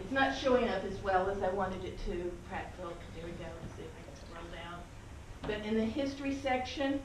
It's not showing up as well as I wanted it to. Prattville, there we go. Let's see if I can scroll down. But in the history section,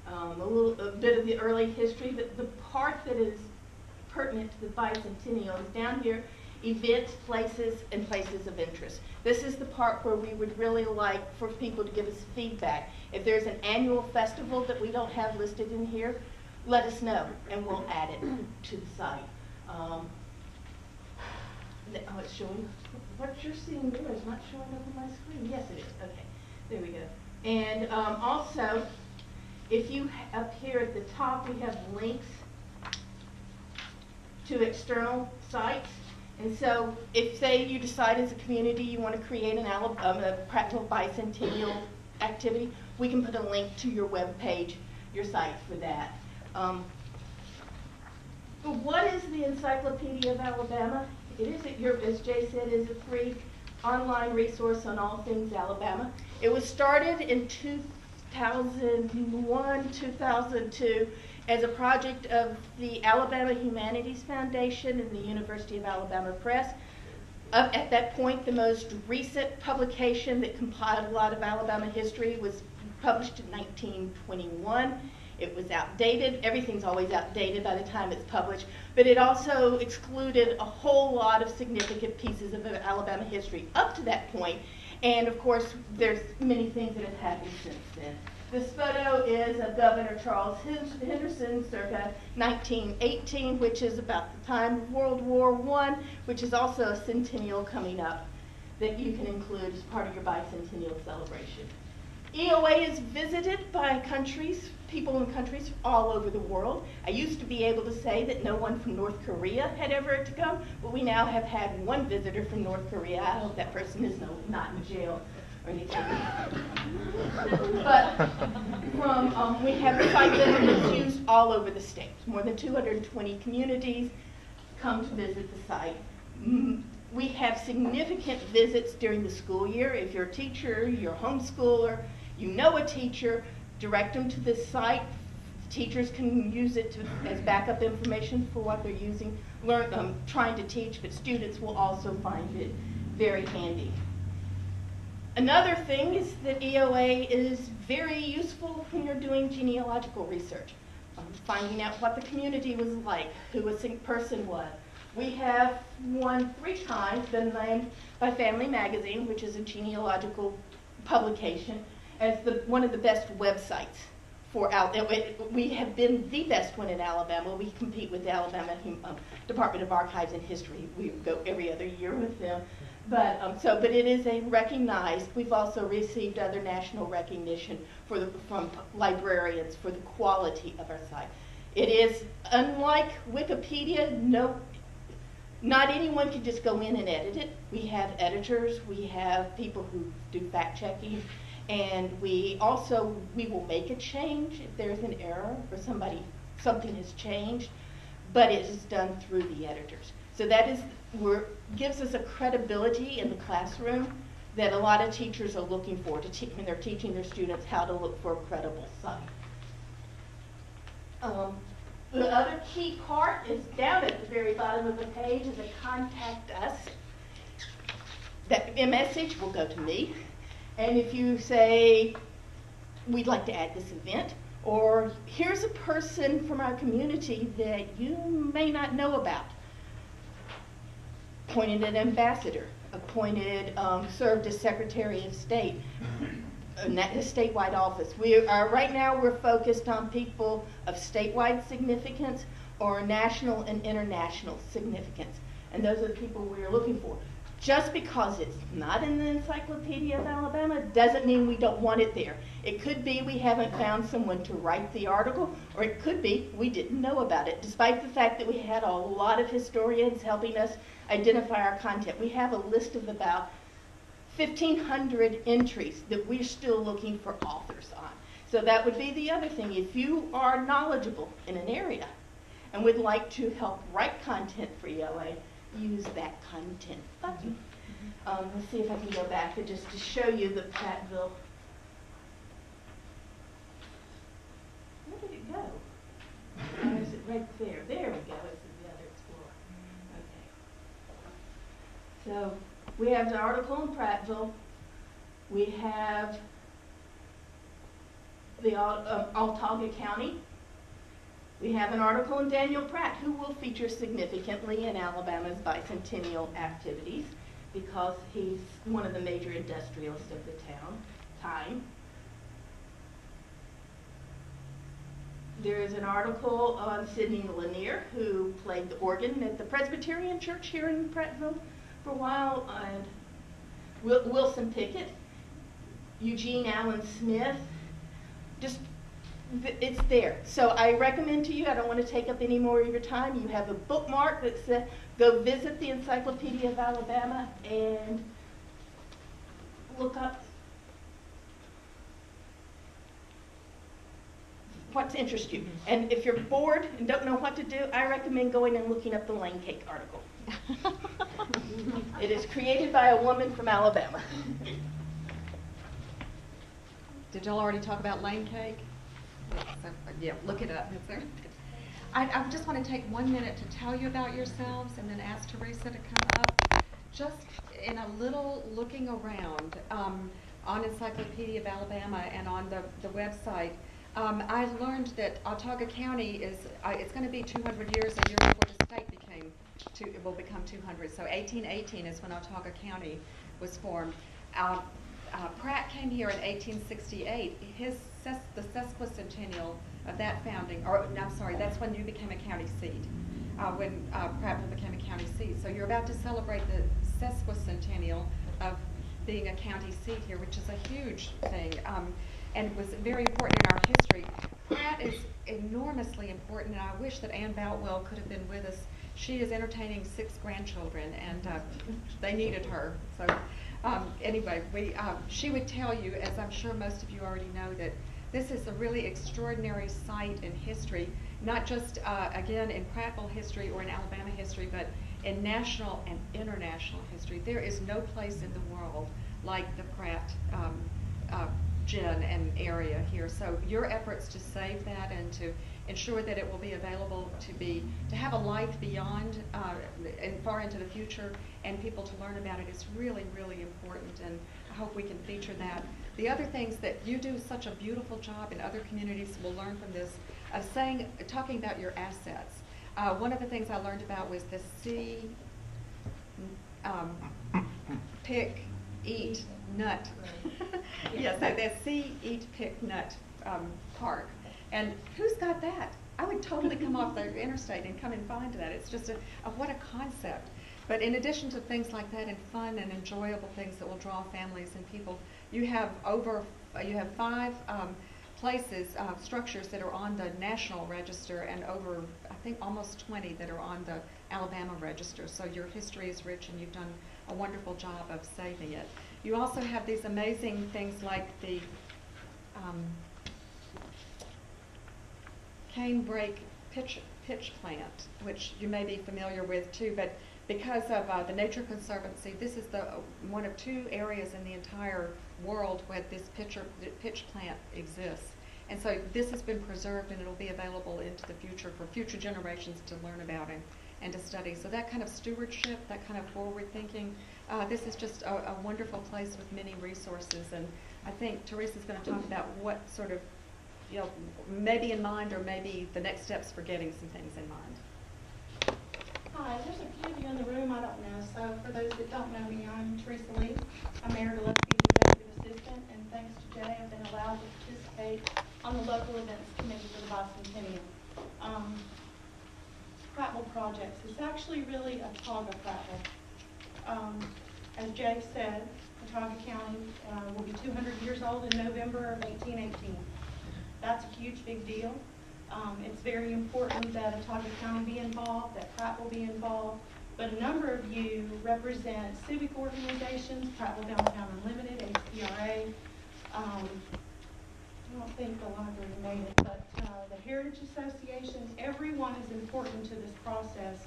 a bit of the early history, but the part that is pertinent to the bicentennial is down here, events, places, and places of interest. This is the part where we would really like for people to give us feedback. If there's an annual festival that we don't have listed in here, let us know, and we'll add it to the site. Oh, it's showing. What you're seeing there is not showing up on my screen. Yes, it is. Okay, there we go. And also, if you up here at the top, we have links to external sites. And so, if say you decide as a community you want to create a Prattville Bicentennial activity, we can put a link to your web page, your site for that. But what is the Encyclopedia of Alabama? It is, as Jay said, is a free online resource on all things Alabama. It was started in 2001, 2002 as a project of the Alabama Humanities Foundation and the University of Alabama Press. At that point, the most recent publication that compiled a lot of Alabama history was published in 1921. It was outdated. Everything's always outdated by the time it's published, but it also excluded a whole lot of significant pieces of Alabama history up to that point. And of course, there's many things that have happened since then. This photo is of Governor Charles Henderson circa 1918, which is about the time of World War I, which is also a centennial coming up that you can include as part of your bicentennial celebration. EOA is visited by people in countries all over the world. I used to be able to say that no one from North Korea had ever to come, but we now have had one visitor from North Korea. I hope that person is not in jail or anything. But we have a site that is used all over the state. More than 220 communities come to visit the site. We have significant visits during the school year. If you're a teacher, you're a homeschooler, you know a teacher, direct them to this site. Teachers can use it as backup information for what they're using, trying to teach, but students will also find it very handy. Another thing is that EOA is very useful when you're doing genealogical research, finding out what the community was like, who a person was. We have won 3 times, been named by Family Magazine, which is a genealogical publication, as one of the best websites for we have been the best one in Alabama. We compete with the Alabama Department of Archives and History. We go every other year with them. But it is a recognized. We've also received other national recognition from librarians for the quality of our site. It is unlike Wikipedia. Not anyone can just go in and edit it. We have editors. We have people who do fact checking. And we will make a change if there's an error or something has changed, but it is done through the editors. So that gives us a credibility in the classroom that a lot of teachers are looking for when they're teaching their students how to look for a credible site. The other key part is down at the very bottom of the page is a contact us. That message will go to me. And if you say, we'd like to add this event, or here's a person from our community that you may not know about, appointed an ambassador, served as Secretary of State, a statewide office. Right now we're focused on people of statewide significance or national and international significance. And those are the people we're looking for. Just because it's not in the Encyclopedia of Alabama doesn't mean we don't want it there. It could be we haven't found someone to write the article, or it could be we didn't know about it, despite the fact that we had a lot of historians helping us identify our content. We have a list of about 1,500 entries that we're still looking for authors on. So that would be the other thing. If you are knowledgeable in an area and would like to help write content for EOA, use that content button. Let's see if I can go back to just to show you the Prattville. Where did it go? Or is it right there? There we go. It's the other Explorer. So we have the article in Prattville. We have the Autauga County. We have an article in Daniel Pratt, who will feature significantly in Alabama's bicentennial activities because he's one of the major industrialists of the time. There is an article on Sidney Lanier, who played the organ at the Presbyterian Church here in Prattville for a while, and Wilson Pickett, Eugene Allen Smith. Just, it's there. So I recommend to you, I don't want to take up any more of your time, you have a bookmark that says, go visit the Encyclopedia of Alabama and look up what interests you. And if you're bored and don't know what to do, I recommend going and looking up the Lane Cake article. It is created by a woman from Alabama. Did y'all already talk about Lane Cake? So, yeah, look it up. I just want to take 1 minute to tell you about yourselves and then ask Teresa to come up. Just in a little looking around on Encyclopedia of Alabama and on the website, I learned that Autauga County is, it's going to be 200 years, a year before the state will become 200. So 1818 is when Autauga County was formed. Pratt came here in 1868. The sesquicentennial of that founding, or no, I'm sorry, that's when you became a county seat, when Prattville became a county seat. So you're about to celebrate the sesquicentennial of being a county seat here, which is a huge thing. And was very important in our history. Pratt is enormously important, and I wish that Ann Boutwell could have been with us. She is entertaining 6 grandchildren, and they needed her. So anyway, she would tell you, as I'm sure most of you already know, that this is a really extraordinary site in history, not just, again, in Prattville history or in Alabama history, but in national and international history. There is no place in the world like the Pratt gin and area here. So your efforts to save that and to ensure that it will be available to have a life beyond and far into the future and people to learn about it is really, really important, and I hope we can feature that. The other things that you do such a beautiful job in other communities, we'll learn from this, talking about your assets. One of the things I learned about was the see, pick, eat, nut. Yes, that's see, eat, pick, nut park. And who's got that? I would totally come off the interstate and come and find that. It's just what a concept. But in addition to things like that and fun and enjoyable things that will draw families and people, you have 5 places, structures that are on the National Register and over, I think, almost 20 that are on the Alabama Register. So your history is rich and you've done a wonderful job of saving it. You also have these amazing things like the canebrake pitch plant, which you may be familiar with too, but because of the Nature Conservancy, this is one of 2 areas in the entire world where this pitch plant exists. And so this has been preserved and it'll be available into the future for future generations to learn about and to study. So that kind of stewardship, that kind of forward thinking, this is just a wonderful place with many resources. And I think Teresa's going to talk about what sort of, maybe in mind or maybe the next steps for getting some things in mind. Hi, there's a few of you in the room I don't know. So for those that don't know me, I'm Teresa Lee. I'm Mayor Gillespie's executive assistant, and thanks to Jay, I've been allowed to participate on the local events committee for the bicentennial. Prattville projects. It's actually really Autauga Prattville. As Jay said, Autauga County will be 200 years old in November of 1818. That's a huge, big deal. It's very important that Autauga County be involved, that Pratt will be involved, but a number of you represent civic organizations, Prattville Downtown Unlimited, HPRA. I don't think the library made it, but the Heritage Association, everyone is important to this process.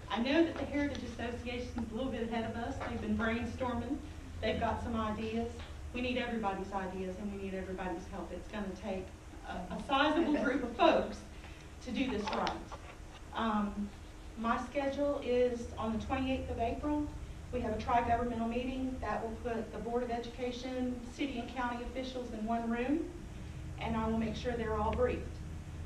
I know that the Heritage Association is a little bit ahead of us. They've been brainstorming. They've got some ideas. We need everybody's ideas and we need everybody's help. It's going to take a sizable group of folks to do this right. My schedule is on the 28th of April We have a tri-governmental meeting that will put the Board of Education, city and county officials in one room, and I will make sure they're all briefed.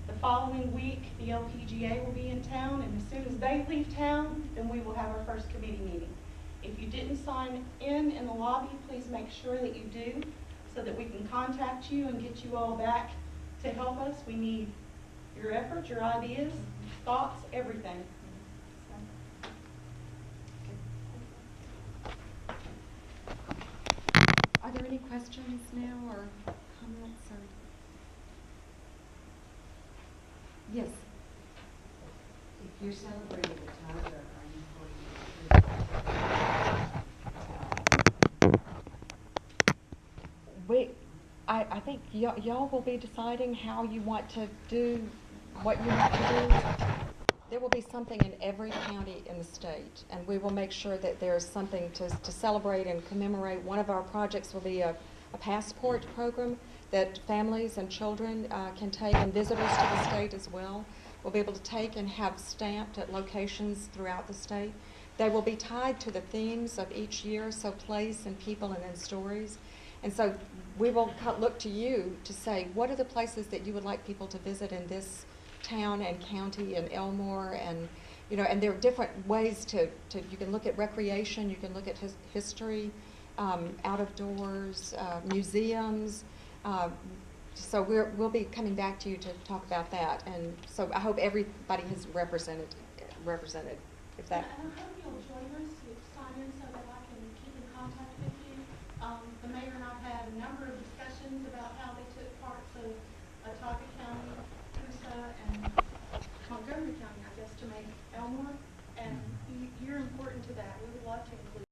The following week, the LPGA will be in town, and as soon as they leave town, then we will have our first committee meeting. If you didn't sign in the lobby, please make sure that you do, so that we can contact you and get you all back to help us. We need your efforts, your ideas, thoughts, everything. Are there any questions now or comments? Or? Yes. If you're celebrating the Tiger, are you I think y'all will be deciding how you want to do what you want to do. There will be something in every county in the state, and we will make sure that there's something to celebrate and commemorate. One of our projects will be a passport program that families and children can take, and visitors to the state as well will be able to take and have stamped at locations throughout the state. They will be tied to the themes of each year, so place and people and then stories. And so we will look to you to say, what are the places that you would like people to visit in this town and county and Elmore, and and there are different ways to you can look at recreation, you can look at history, out of doors, museums. So we'll be coming back to you to talk about that, and so I hope everybody is represented. If that. And I hope you'll join us